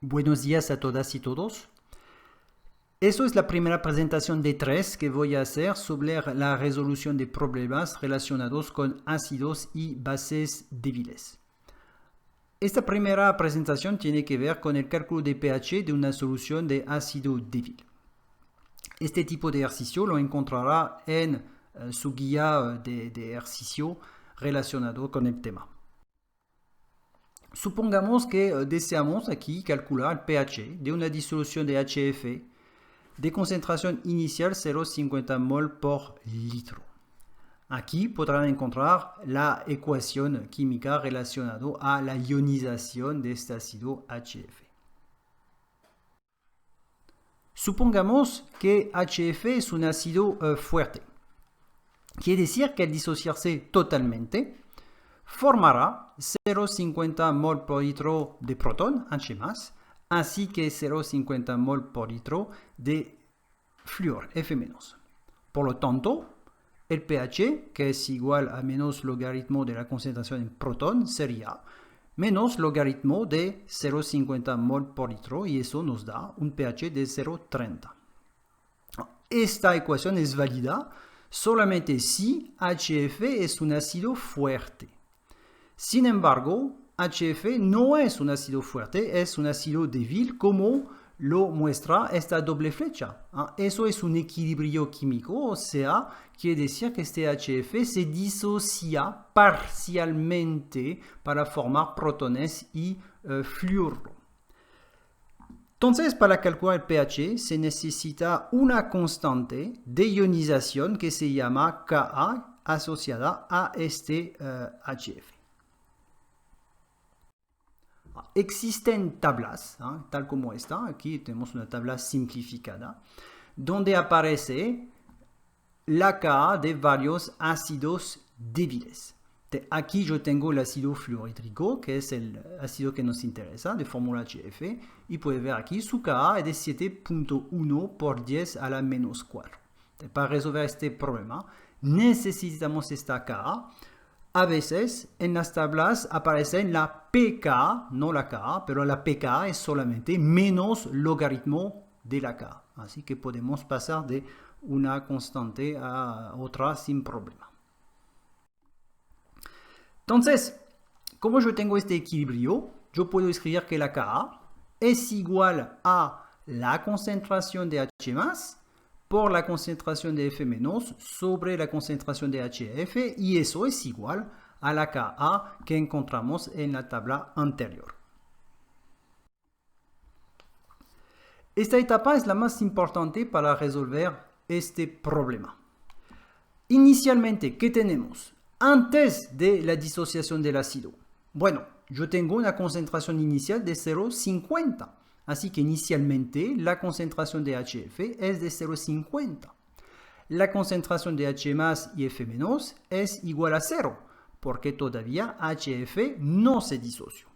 Buenos días a todas y todos. Eso es la primera presentación de 3 que voy a hacer sobre la resolución de problemas relacionados con ácidos y bases débiles. Esta primera presentación tiene que ver con el cálculo de pH de una solución de ácido débil. Este tipo de ejercicio lo encontrará en su guía de ejercicio relacionado con el tema. Supongamos que deseamos aquí calcular el pH de una disolución de HF de concentración inicial 0,50 mol por litro. Aquí podrán encontrar la ecuación química relacionada a la ionización de este ácido HF. Supongamos que HF es un ácido fuerte. Quiere decir que al disociarse totalmente, formará 0,50 mol por litro de protón, H+, así que 0,50 mol por litro de flúor, F-. Por lo tanto, el pH, que es igual a menos logaritmo de la concentración en protón, sería menos logaritmo de 0,50 mol por litro, y eso nos da un pH de 0,30. Esta ecuación es válida solamente si HF es un ácido fuerte. Sin embargo, HF no es un ácido fuerte, es un ácido débil, como lo muestra esta doble flecha. Eso es un equilibrio químico, o sea, quiere decir que este HF se disocia parcialmente para formar protones y flúor. Entonces, para calcular el pH se necesita una constante de ionización que se llama Ka asociada a este HF. Existen tablas, tal como esta, aquí tenemos una tabla simplificada, donde aparece la Ka de varios ácidos débiles. Aquí yo tengo el ácido fluorhídrico, que es el ácido que nos interesa, de fórmula HF, y puede ver aquí su Ka es de 7.1 por 10 a la menos 4. Para resolver este problema necesitamos esta Ka. A veces en las tablas aparece la pK, no la Ka, pero la pK es solamente menos logaritmo de la Ka. Así que podemos pasar de una constante a otra sin problema. Entonces, como yo tengo este equilibrio, yo puedo escribir que la Ka es igual a la concentración de H+, por la concentración de F- sobre la concentración de HF, y eso es igual a la Ka que encontramos en la tabla anterior. Esta etapa es la más importante para resolver este problema. Inicialmente, ¿qué tenemos? Antes de la disociación del ácido. Bueno, yo tengo una concentración inicial de 0,50. Así que inicialmente la concentración de HF es de 0,50. La concentración de H+ y F- es igual a 0, porque todavía HF no se disoció.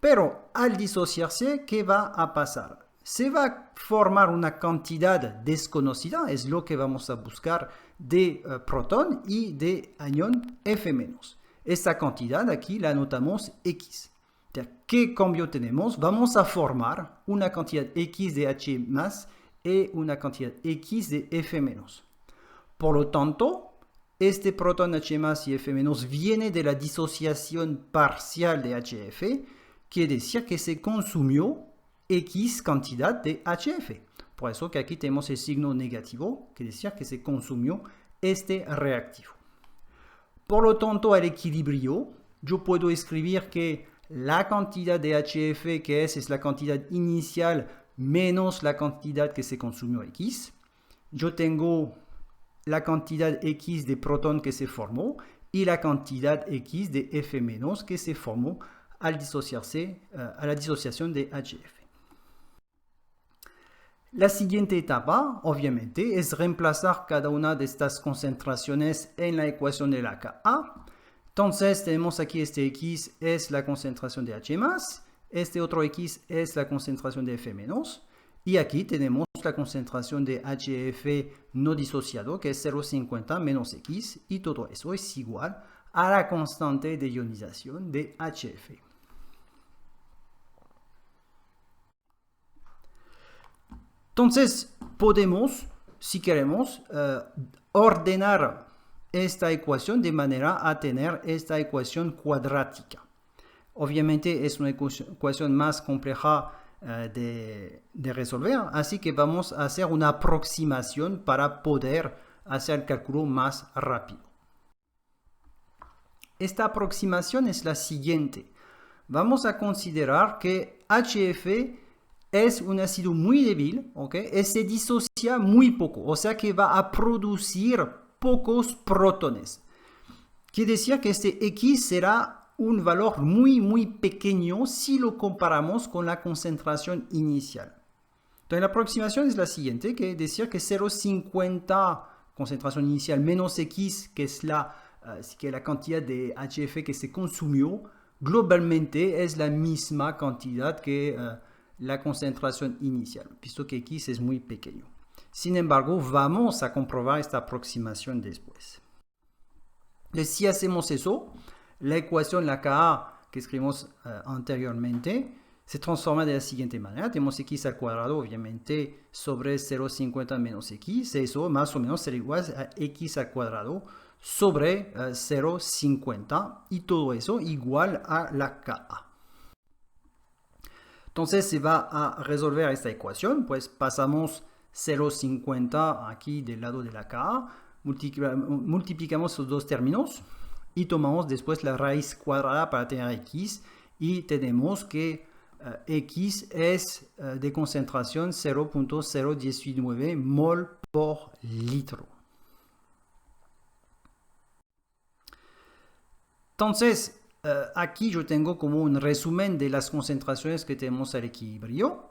Pero al disociarse, ¿qué va a pasar? Se va a formar una cantidad desconocida, es lo que vamos a buscar, de protón y de anión F-. Esta cantidad aquí la anotamos X. ¿Qué cambio tenemos? Vamos a formar una cantidad X de H+ y una cantidad X de F-. Por lo tanto, este protón H+ y F- viene de la disociación parcial de HF, quiere decir que se consumió X cantidad de HF. Por eso que aquí tenemos el signo negativo, quiere decir que se consumió este reactivo. Por lo tanto, al equilibrio, yo puedo escribir que la cantidad de HF que es la cantidad inicial menos la cantidad que se consumió X. Yo tengo la cantidad X de protón que se formó y la cantidad X de F- que se formó al disociarse, a la disociación de HF. La siguiente etapa, obviamente, es reemplazar cada una de estas concentraciones en la ecuación de la Ka. Entonces tenemos aquí este X es la concentración de H+, este otro X es la concentración de F-, y aquí tenemos la concentración de HF no disociado, que es 0,50 menos X, y todo eso es igual a la constante de ionización de HF. Entonces, podemos, si queremos, ordenar esta ecuación de manera a tener esta ecuación cuadrática. Obviamente es una ecuación más compleja de resolver, así que vamos a hacer una aproximación para poder hacer el cálculo más rápido. Esta aproximación es la siguiente. Vamos a considerar que HF es un ácido muy débil, ¿okay? Y se disocia muy poco, o sea que va a producir pocos protones. Quiere decir que este X será un valor muy pequeño si lo comparamos con la concentración inicial. Entonces la aproximación es la siguiente, que es decir que 0,50 concentración inicial menos X, que es la cantidad de HF que se consumió, globalmente es la misma cantidad que la concentración inicial, visto que X es muy pequeño. Sin embargo, vamos a comprobar esta aproximación después. Entonces, si hacemos eso, la ecuación, la Ka que escribimos anteriormente, se transforma de la siguiente manera. Tenemos X al cuadrado, obviamente, sobre 0,50 menos X. Eso más o menos será igual a X al cuadrado sobre 0,50 y todo eso igual a la Ka. Entonces se va a resolver esta ecuación, pues pasamos 0,50 aquí del lado de la Ka, multiplicamos esos dos términos y tomamos después la raíz cuadrada para tener X y tenemos que X es de concentración 0,019 mol por litro. Entonces, aquí yo tengo como un resumen de las concentraciones que tenemos al equilibrio.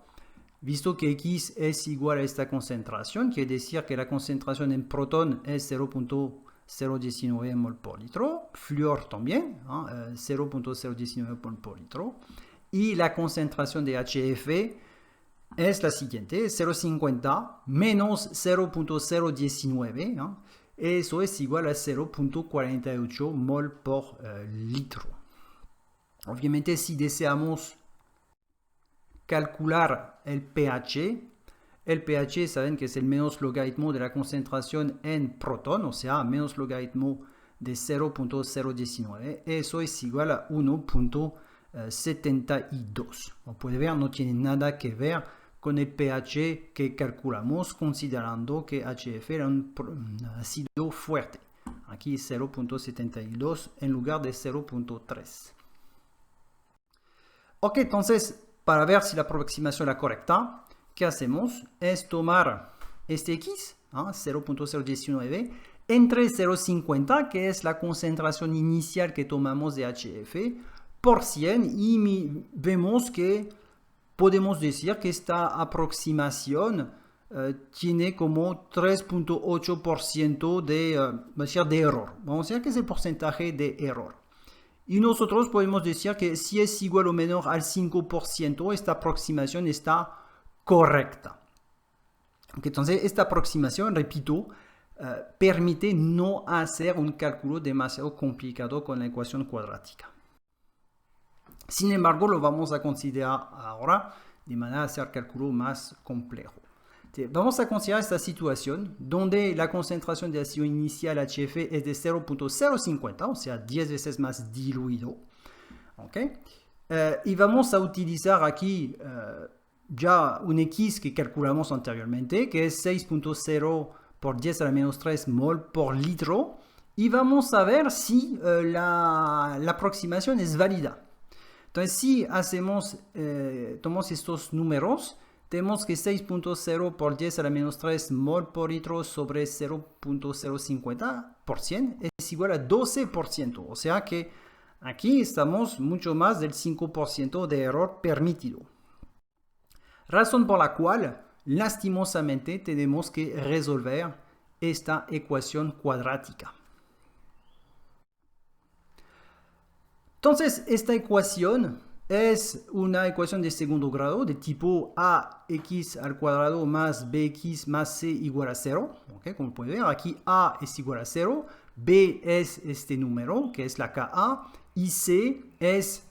Visto que X es igual a esta concentración, quiere decir que la concentración en protón es 0,019 mol por litro, flúor también, 0,019 mol por litro, y la concentración de HF es la siguiente, 0,50 menos 0,019, eso es igual a 0,48 mol por litro. Obviamente, si deseamos calcular el pH, saben que es el menos logaritmo de la concentración en protón, o sea, menos logaritmo de 0,019, eso es igual a 1,72. Como puede ver, no tiene nada que ver con el pH que calculamos considerando que HF era un ácido fuerte. Aquí 0,72 en lugar de 0,3. Ok, entonces, para ver si la aproximación es la correcta, ¿qué hacemos? Es tomar este X, 0,019, entre 0,50, que es la concentración inicial que tomamos de HF, por 100, y vemos que podemos decir que esta aproximación tiene como 3,8% de error. Vamos a decir que es el porcentaje de error. Y nosotros podemos decir que si es igual o menor al 5%, esta aproximación está correcta. Entonces, esta aproximación, repito, permite no hacer un cálculo demasiado complicado con la ecuación cuadrática. Sin embargo, lo vamos a considerar ahora de manera a hacer cálculo más complejo. Vamos a considerar esta situación donde la concentración de ácido inicial HF es de 0,050, o sea, 10 veces más diluido. ¿Okay? Y vamos a utilizar aquí ya un X que calculamos anteriormente, que es 6,0 por 10 a la menos 3 mol por litro. Y vamos a ver si la aproximación es válida. Entonces, si tomamos estos números, tenemos que 6,0 por 10 a la menos 3 mol por litro sobre 0,050% es igual a 12%. O sea que aquí estamos mucho más del 5% de error permitido. Razón por la cual, lastimosamente, tenemos que resolver esta ecuación cuadrática. Entonces, esta ecuación es una ecuación de segundo grado de tipo ax al cuadrado más bx más c igual a 0. ¿Okay? Como pueden ver, aquí a es igual a 0, b es este número, que es la Ka, y c es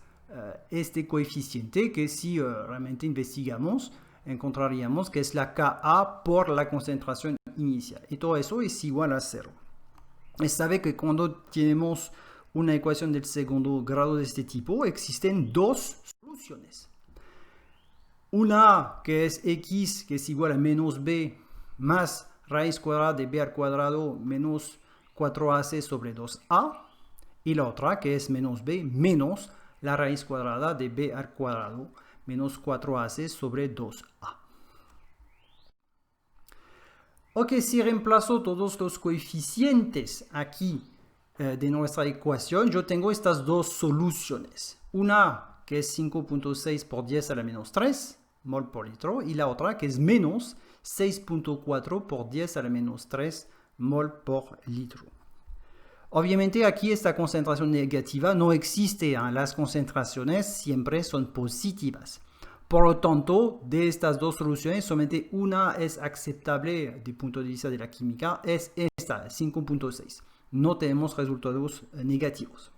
este coeficiente, que si realmente investigamos, encontraríamos que es la Ka por la concentración inicial. Y todo eso es igual a 0. Y sabe que cuando tenemos una ecuación del segundo grado de este tipo, existen dos soluciones. Una que es x, que es igual a menos b, más raíz cuadrada de b al cuadrado menos 4ac sobre 2a. Y la otra que es menos b menos la raíz cuadrada de b al cuadrado menos 4ac sobre 2a. Ok, si reemplazo todos los coeficientes aquí de nuestra ecuación, yo tengo estas dos soluciones. Una que es 5.6 por 10 a la menos 3 mol por litro y la otra que es menos 6.4 por 10 a la menos 3 mol por litro. Obviamente aquí esta concentración negativa no existe, ¿eh? Las concentraciones siempre son positivas. Por lo tanto, de estas dos soluciones, solamente una es aceptable desde el punto de vista de la química, es esta, 5.6. No tenemos resultados negativos.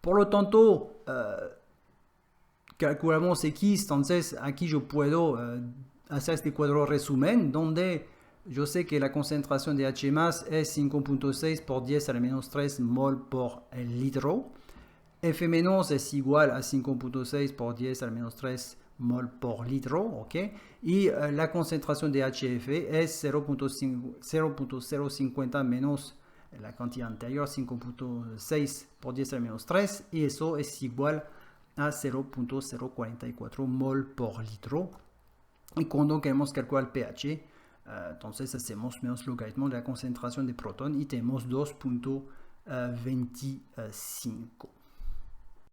Por lo tanto, calculamos x, entonces aquí yo puedo hacer este cuadro resumen, donde yo sé que la concentración de H es 5.6 por 10 a la menos 3 mol por litro. F menos es igual a 5.6 por 10 a la menos 3 mol por litro, ¿ok? Y la concentración de HF es 0.050 menos la cantidad anterior, 5.6 por 10 a la menos 3, y eso es igual a 0.044 mol por litro. Y cuando queremos calcular el pH, entonces hacemos menos logaritmo de la concentración de protón y tenemos 2.25.